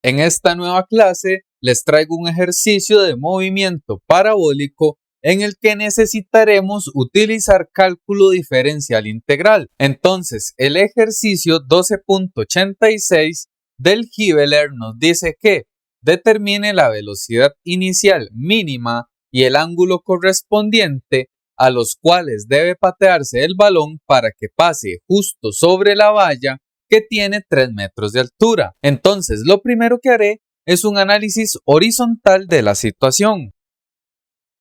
En esta nueva clase les traigo un ejercicio de movimiento parabólico en el que necesitaremos utilizar cálculo diferencial integral. Entonces, el ejercicio 12.86 del Giveler nos dice que determine la velocidad inicial mínima y el ángulo correspondiente a los cuales debe patearse el balón para que pase justo sobre la valla que tiene 3 metros de altura. Entonces, lo primero que haré es un análisis horizontal de la situación.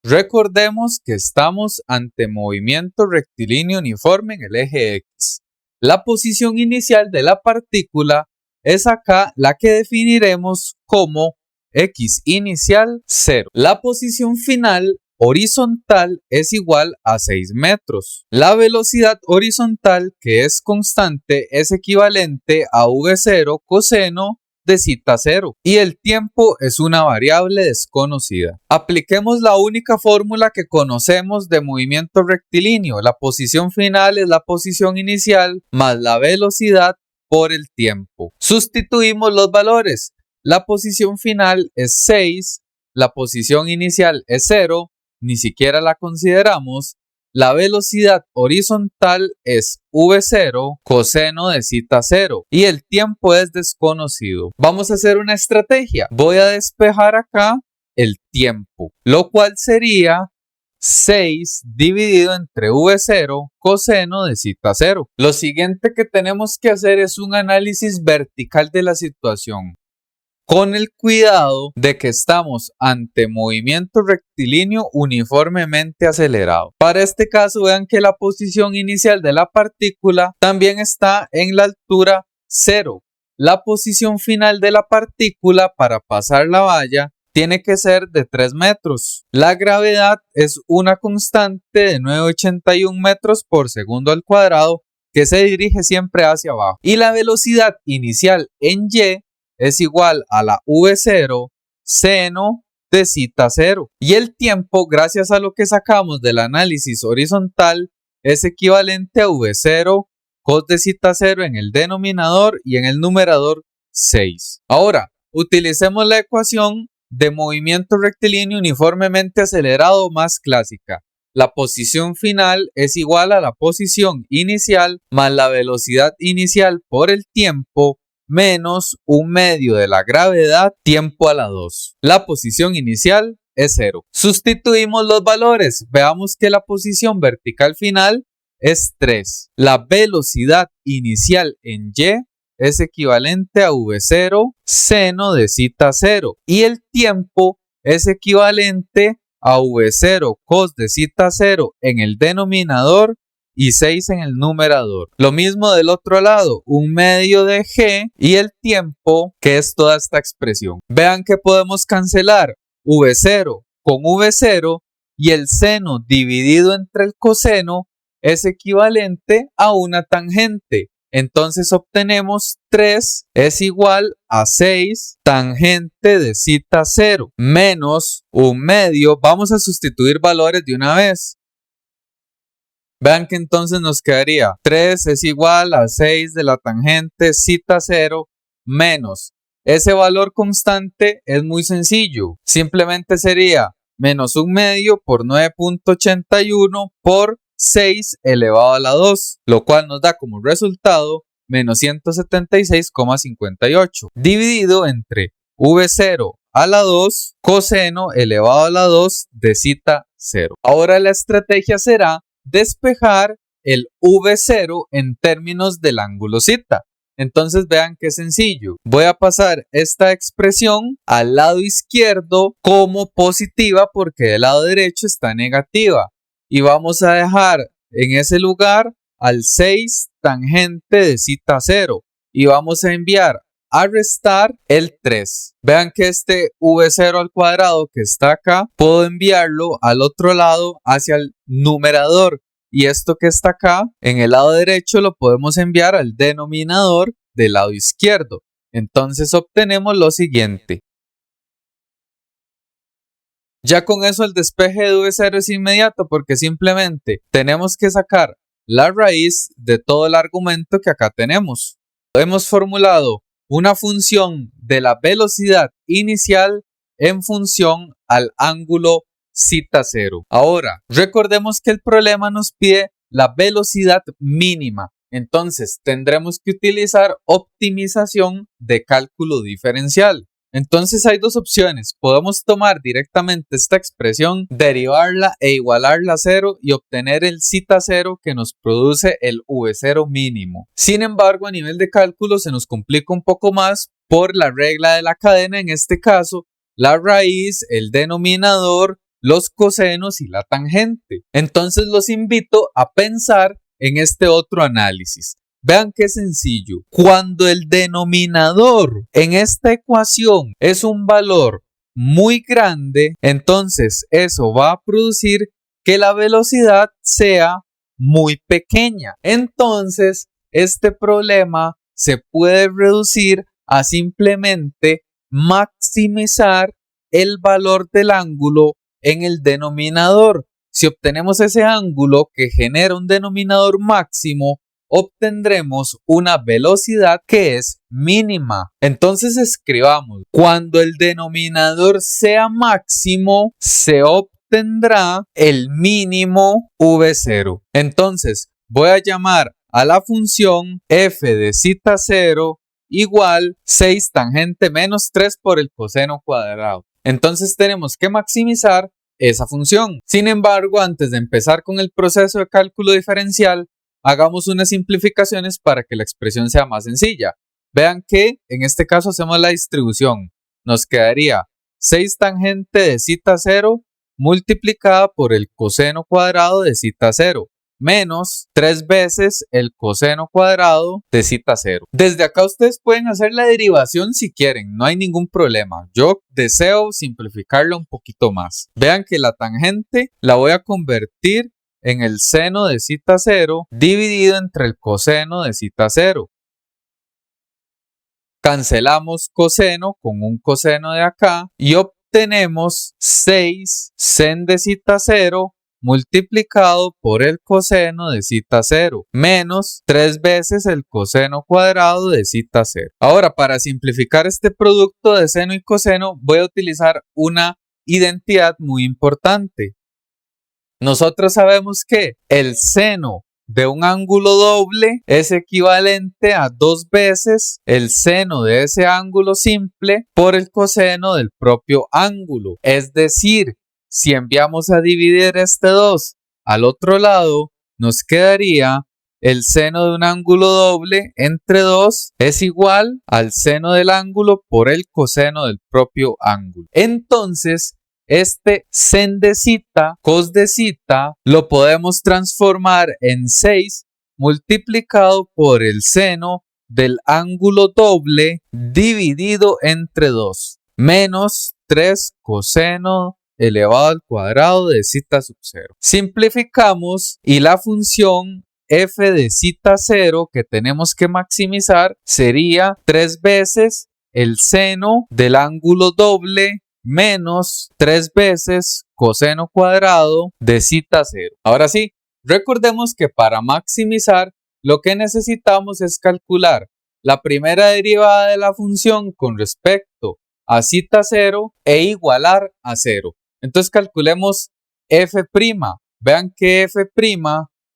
Recordemos que estamos ante movimiento rectilíneo uniforme en el eje X. La posición inicial de la partícula es acá la que definiremos como X inicial 0. La posición final horizontal es igual a 6 metros. La velocidad horizontal, que es constante, es equivalente a V0 coseno de zeta 0 y el tiempo es una variable desconocida. Apliquemos la única fórmula que conocemos de movimiento rectilíneo. La posición final es la posición inicial más la velocidad por el tiempo. Sustituimos los valores. La posición final es 6, la posición inicial es 0, ni siquiera la consideramos. La velocidad horizontal es V0 coseno de zeta 0 y el tiempo es desconocido. Vamos a hacer una estrategia. Voy a despejar acá el tiempo, lo cual sería 6 dividido entre V0 coseno de zeta 0. Lo siguiente que tenemos que hacer es un análisis vertical de la situación, con el cuidado de que estamos ante movimiento rectilíneo uniformemente acelerado. Para este caso, vean que la posición inicial de la partícula también está en la altura 0. La posición final de la partícula para pasar la valla tiene que ser de 3 metros. La gravedad es una constante de 9,81 metros por segundo al cuadrado que se dirige siempre hacia abajo. Y la velocidad inicial en Y es igual a la V0 seno de zeta 0. Y el tiempo, gracias a lo que sacamos del análisis horizontal, es equivalente a V0 cos de zeta 0 en el denominador y en el numerador 6. Ahora, utilicemos la ecuación de movimiento rectilíneo uniformemente acelerado más clásica. La posición final es igual a la posición inicial más la velocidad inicial por el tiempo menos un medio de la gravedad tiempo a la 2. La posición inicial es 0. Sustituimos los valores. Veamos que la posición vertical final es 3. La velocidad inicial en Y es equivalente a V0 seno de zeta 0 y el tiempo es equivalente a V0 cos de zeta 0 en el denominador y 6 en el numerador. Lo mismo del otro lado, un medio de G y el tiempo, que es toda esta expresión. Vean que podemos cancelar V0 con V0 y el seno dividido entre el coseno es equivalente a una tangente. Entonces obtenemos 3 es igual a 6 tangente de zeta 0 menos un medio. Vamos a sustituir valores de una vez. Vean que entonces nos quedaría 3 es igual a 6 de la tangente zeta 0 menos. Ese valor constante es muy sencillo. Simplemente sería menos un medio por 9.81 por 6 elevado a la 2, lo cual nos da como resultado menos 176,58 dividido entre V0 a la 2 coseno elevado a la 2 de zeta 0. Ahora la estrategia será despejar el V0 en términos del ángulo zeta. Entonces vean qué sencillo. Voy a pasar esta expresión al lado izquierdo como positiva porque del lado derecho está negativa. Y vamos a dejar en ese lugar al 6 tangente de zeta 0. Y vamos a enviar a restar el 3. Vean que este V0 al cuadrado que está acá, puedo enviarlo al otro lado hacia el numerador. Y esto que está acá, en el lado derecho, lo podemos enviar al denominador del lado izquierdo. Entonces obtenemos lo siguiente. Ya con eso el despeje de V0 es inmediato porque simplemente tenemos que sacar la raíz de todo el argumento que acá tenemos. Hemos formulado una función de la velocidad inicial en función al ángulo θ0. Ahora, recordemos que el problema nos pide la velocidad mínima. Entonces, tendremos que utilizar optimización de cálculo diferencial. Entonces hay dos opciones. Podemos tomar directamente esta expresión, derivarla e igualarla a 0 y obtener el θ0 que nos produce el V0 mínimo. Sin embargo, a nivel de cálculo se nos complica un poco más por la regla de la cadena, en este caso, la raíz, el denominador, los cosenos y la tangente. Entonces los invito a pensar en este otro análisis. Vean qué sencillo. Cuando el denominador en esta ecuación es un valor muy grande, entonces eso va a producir que la velocidad sea muy pequeña. Entonces, este problema se puede reducir a simplemente maximizar el valor del ángulo en el denominador. Si obtenemos ese ángulo que genera un denominador máximo, obtendremos una velocidad que es mínima. Entonces escribamos, cuando el denominador sea máximo, se obtendrá el mínimo V0. Entonces voy a llamar a la función f de θ0 igual 6 tangente menos 3 por el coseno cuadrado. Entonces tenemos que maximizar esa función. Sin embargo, antes de empezar con el proceso de cálculo diferencial, hagamos unas simplificaciones para que la expresión sea más sencilla. Vean que en este caso hacemos la distribución. Nos quedaría 6 tangente de θ0 multiplicada por el coseno cuadrado de θ0 menos 3 veces el coseno cuadrado de θ0. Desde acá ustedes pueden hacer la derivación si quieren, no hay ningún problema. Yo deseo simplificarla un poquito más. Vean que la tangente la voy a convertir en el seno de θ0 dividido entre el coseno de θ0. Cancelamos coseno con un coseno de acá y obtenemos 6 sen de θ0 multiplicado por el coseno de θ0 menos 3 veces el coseno cuadrado de θ0. Ahora, para simplificar este producto de seno y coseno, voy a utilizar una identidad muy importante. Nosotros sabemos que el seno de un ángulo doble es equivalente a 2 veces el seno de ese ángulo simple por el coseno del propio ángulo. Es decir, si enviamos a dividir este 2 al otro lado, nos quedaría el seno de un ángulo doble entre 2 es igual al seno del ángulo por el coseno del propio ángulo. Entonces, este sen de θ, cos de θ, lo podemos transformar en 6 multiplicado por el seno del ángulo doble dividido entre 2 menos 3 coseno elevado al cuadrado de θ sub 0. Simplificamos y la función f de θ0 que tenemos que maximizar sería 3 veces el seno del ángulo doble menos 3 veces coseno cuadrado de θ0. Ahora sí, recordemos que para maximizar lo que necesitamos es calcular la primera derivada de la función con respecto a θ0 e igualar a 0. Entonces calculemos f'. Vean que f'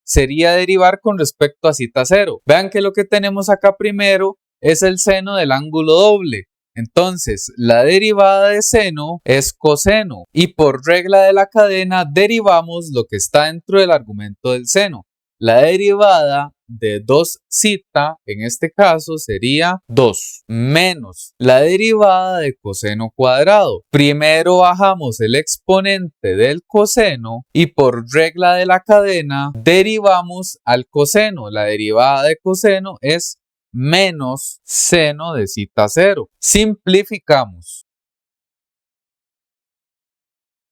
sería derivar con respecto a θ0. Vean que lo que tenemos acá primero es el seno del ángulo doble. Entonces, la derivada de seno es coseno y por regla de la cadena derivamos lo que está dentro del argumento del seno. La derivada de 2θ en este caso sería 2 menos la derivada de coseno cuadrado. Primero bajamos el exponente del coseno y por regla de la cadena derivamos al coseno. La derivada de coseno es menos seno de θ0. Simplificamos.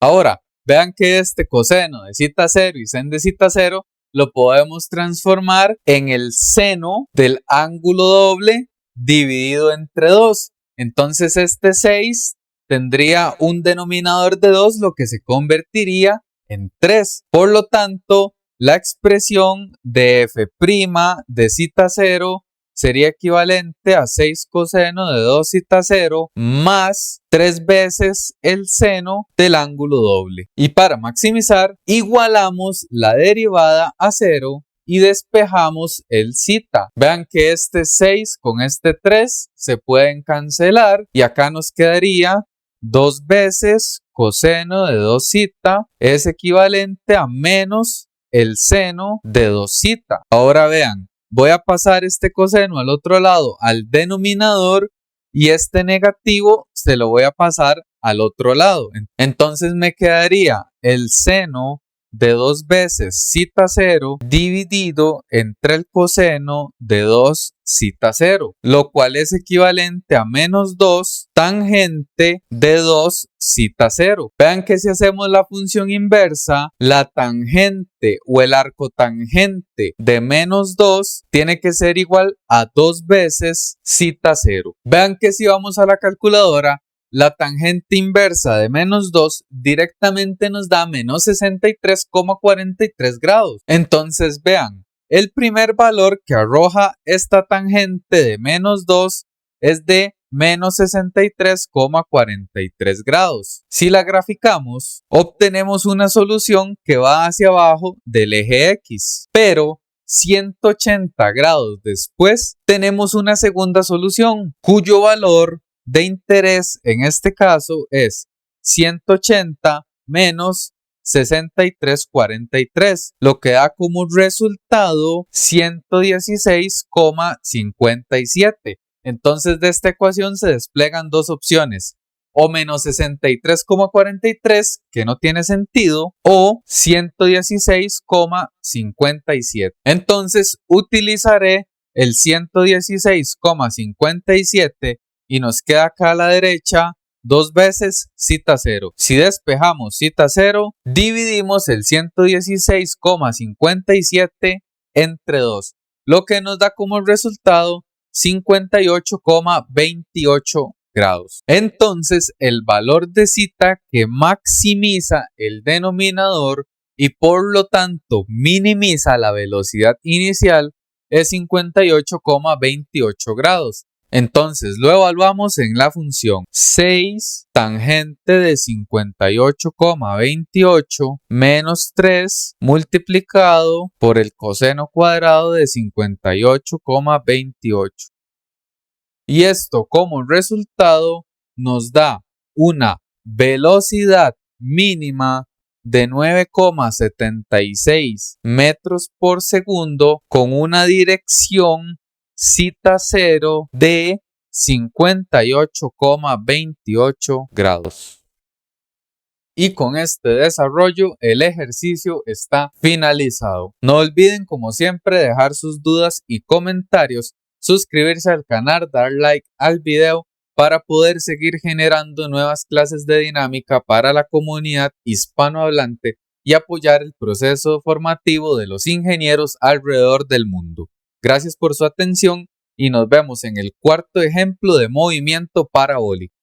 Ahora, vean que este coseno de θ0 y sen de θ0 lo podemos transformar en el seno del ángulo doble dividido entre 2. Entonces este 6 tendría un denominador de 2, lo que se convertiría en 3. Por lo tanto, la expresión de f' de θ0 sería equivalente a 6 coseno de 2 zeta 0 más 3 veces el seno del ángulo doble. Y para maximizar, igualamos la derivada a 0 y despejamos el zeta. Vean que este 6 con este 3 se pueden cancelar y acá nos quedaría 2 veces coseno de 2 zeta es equivalente a menos el seno de 2 zeta. Ahora vean, voy a pasar este coseno al otro lado, al denominador, y este negativo se lo voy a pasar al otro lado. Entonces me quedaría el seno de 2 veces zeta 0 dividido entre el coseno de 2 zeta 0, lo cual es equivalente a menos 2 tangente de 2 zeta 0. Vean que si hacemos la función inversa, la tangente o el arco tangente de menos 2 tiene que ser igual a 2 veces zeta 0. Vean que si vamos a la calculadora, la tangente inversa de menos 2 directamente nos da menos 63,43 grados. Entonces vean, el primer valor que arroja esta tangente de menos 2 es de menos 63,43 grados. Si la graficamos, obtenemos una solución que va hacia abajo del eje X, pero 180 grados después tenemos una segunda solución cuyo valor de interés en este caso es 180 menos 63,43, lo que da como resultado 116,57. Entonces de esta ecuación se desplegan dos opciones, o menos 63,43, que no tiene sentido, o 116,57. Entonces utilizaré el 116,57 y nos queda acá a la derecha 2 veces zeta 0. Si despejamos zeta 0, dividimos el 116,57 entre 2, lo que nos da como resultado 58,28 grados. Entonces, el valor de zeta que maximiza el denominador y por lo tanto minimiza la velocidad inicial es 58,28 grados. Entonces lo evaluamos en la función 6 tangente de 58,28 menos 3 multiplicado por el coseno cuadrado de 58,28. Y esto como resultado nos da una velocidad mínima de 9,76 metros por segundo con una dirección zeta 0 de 58,28 grados. Y con este desarrollo el ejercicio está finalizado. No olviden como siempre dejar sus dudas y comentarios, suscribirse al canal, dar like al video para poder seguir generando nuevas clases de dinámica para la comunidad hispanohablante y apoyar el proceso formativo de los ingenieros alrededor del mundo. Gracias por su atención y nos vemos en el cuarto ejemplo de movimiento parabólico.